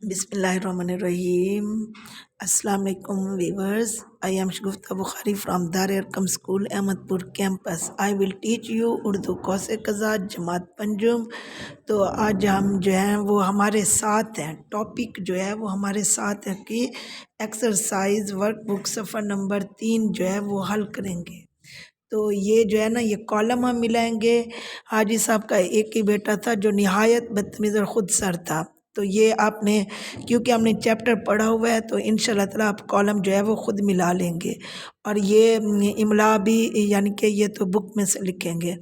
بسم اللہ الرحمن الرحیم۔ السلام علیکم viewers, I am Shagufta Bukhari from Dar Arqam school Ahmedpur campus. I will teach you Urdu کوسے قضا جماعت پنجم۔ تو آج ہم جو ہیں وہ ہمارے ساتھ ہیں، ٹاپک جو ہے وہ ہمارے ساتھ ہے کہ ایکسرسائز ورک بک صفحہ نمبر 3 جو ہے وہ حل کریں گے۔ تو یہ جو ہے نا یہ کالم ہم ملائیں گے۔ حاجی صاحب کا ایک ہی بیٹا تھا جو نہایت بدتمیز اور خود سر تھا، تو یہ آپ نے کیونکہ ہم نے چیپٹر پڑھا ہوا ہے تو انشاءاللہ تعالیٰ آپ کالم جو ہے وہ خود ملا لیں گے، اور یہ املا بھی یعنی کہ یہ تو بک میں سے لکھیں گے۔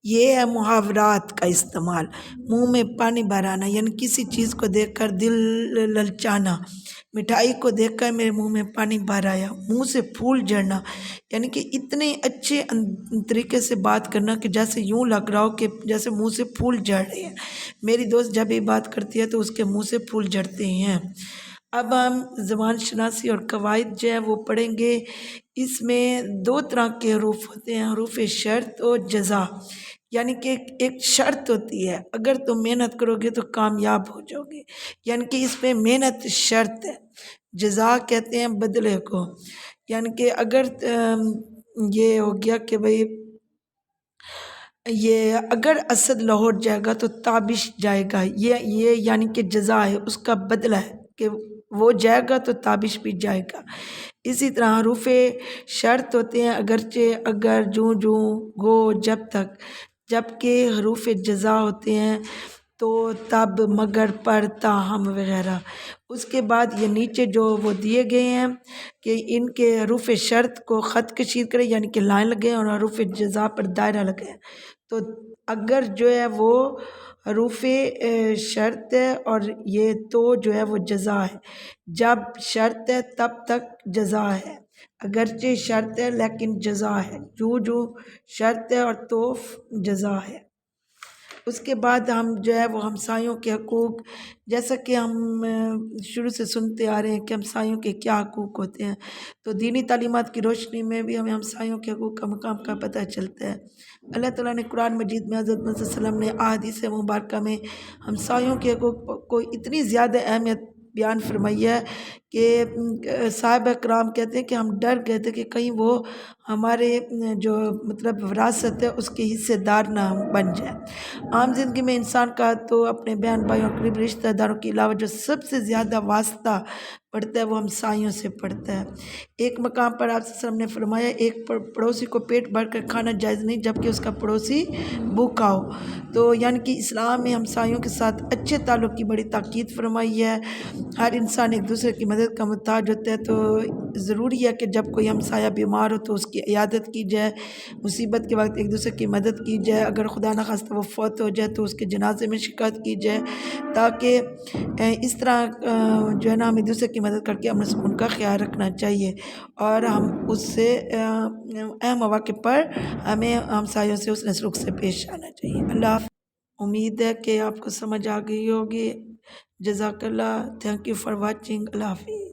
یہ ہے محاورات کا استعمال۔ منہ میں پانی بھر آنا یعنی کسی چیز کو دیکھ کر دل للچانا۔ مٹھائی کو دیکھ کر میرے منہ میں پانی بھر آیا۔ منہ سے پھول جھڑنا یعنی کہ اتنے اچھے طریقے سے بات کرنا کہ جیسے یوں لگ رہا ہو کہ جیسے منہ سے پھول جھڑ رہے ہیں۔ میری دوست جب بھی بات کرتی ہے تو اس کے منہ سے پھول جھڑتے ہیں۔ اب ہم زبان شناسی اور قواعد جو ہے وہ پڑھیں گے۔ اس میں 2 طرح کے حروف ہوتے ہیں، حروف شرط اور جزا، یعنی کہ ایک شرط ہوتی ہے، اگر تم محنت کرو گے تو کامیاب ہو جاؤ گے، یعنی کہ اس میں محنت شرط ہے۔ جزا کہتے ہیں بدلے کو، یعنی کہ اگر یہ ہو گیا کہ بھئی یہ اگر اسد لاہور جائے گا تو تابش جائے گا، یہ یعنی کہ جزا ہے، اس کا بدلہ ہے کہ وہ جائے گا تو تابش بھی جائے گا۔ اسی طرح حروف شرط ہوتے ہیں اگرچہ، اگر، جوں جوں، گو، جب تک، جبکہ حروف جزا ہوتے ہیں تو تب، مگر، پر، تاہم وغیرہ۔ اس کے بعد یہ نیچے جو وہ دیے گئے ہیں کہ ان کے حروف شرط کو خط کشید کریں یعنی کہ لائن لگیں، اور حروف جزا پر دائرہ لگیں۔ تو اگر جو ہے وہ حروف شرط ہے اور یہ تو جو ہے وہ جزا ہے، جب شرط ہے تب تک جزا ہے، اگرچہ شرط ہے لیکن جزا ہے، جو جو شرط ہے اور تو جزا ہے۔ اس کے بعد ہم جو ہے وہ ہمسایوں کے حقوق، جیسا کہ ہم شروع سے سنتے آ رہے ہیں کہ ہمسایوں کے کیا حقوق ہوتے ہیں، تو دینی تعلیمات کی روشنی میں بھی ہمیں ہمسایوں کے حقوق کا مقام کا پتہ چلتا ہے۔ اللہ تعالیٰ نے قرآن مجید میں حضرت محمد صلی اللہ علیہ وسلم نے احادیث مبارکہ میں ہمسایوں کے حقوق کو اتنی زیادہ اہمیت بیان فرمائی ہے کہ صحابہ کرام کہتے ہیں کہ ہم ڈر گئے تھے کہ کہیں وہ ہمارے جو مطلب وراثت ہے اس کے حصے دار نہ بن جائیں۔ عام زندگی میں انسان کا تو اپنے بہن بھائیوں، قریب رشتہ داروں کے علاوہ جو سب سے زیادہ واسطہ پڑتا ہے وہ ہمسایوں سے پڑتا ہے۔ ایک مقام پر آپ صلی اللہ علیہ وسلم نے فرمایا ایک پڑوسی کو پیٹ بھر کر کھانا جائز نہیں جبکہ اس کا پڑوسی بھوکا ہو۔ تو یعنی کہ اسلام میں ہمسایوں کے ساتھ اچھے تعلق کی بڑی تاکید فرمائی ہے۔ ہر انسان ایک دوسرے کی مدد کا محتاج ہوتا ہے، تو ضروری ہے کہ جب کوئی ہمسایہ بیمار ہو تو اس کی عیادت کی جائے، مصیبت کے وقت ایک دوسرے کی مدد کی جائے، اگر خدا نخواستہ وہ فوت ہو جائے تو اس کے جنازے میں شرکت کی جائے، تاکہ اس طرح جو ہے نا ہم ایک دوسرے کی مدد کر کے امن سکون کا خیال رکھنا چاہیے، اور ہم اس سے اہم مواقع پر ہمیں ہمسایوں سے حسن سلوک سے پیش آنا چاہیے۔ اللہ حافظ۔ امید ہے کہ آپ کو سمجھ آ گئی ہوگی۔ جزاک اللہ، تھینک یو فار واچنگ۔ اللہ حافظ۔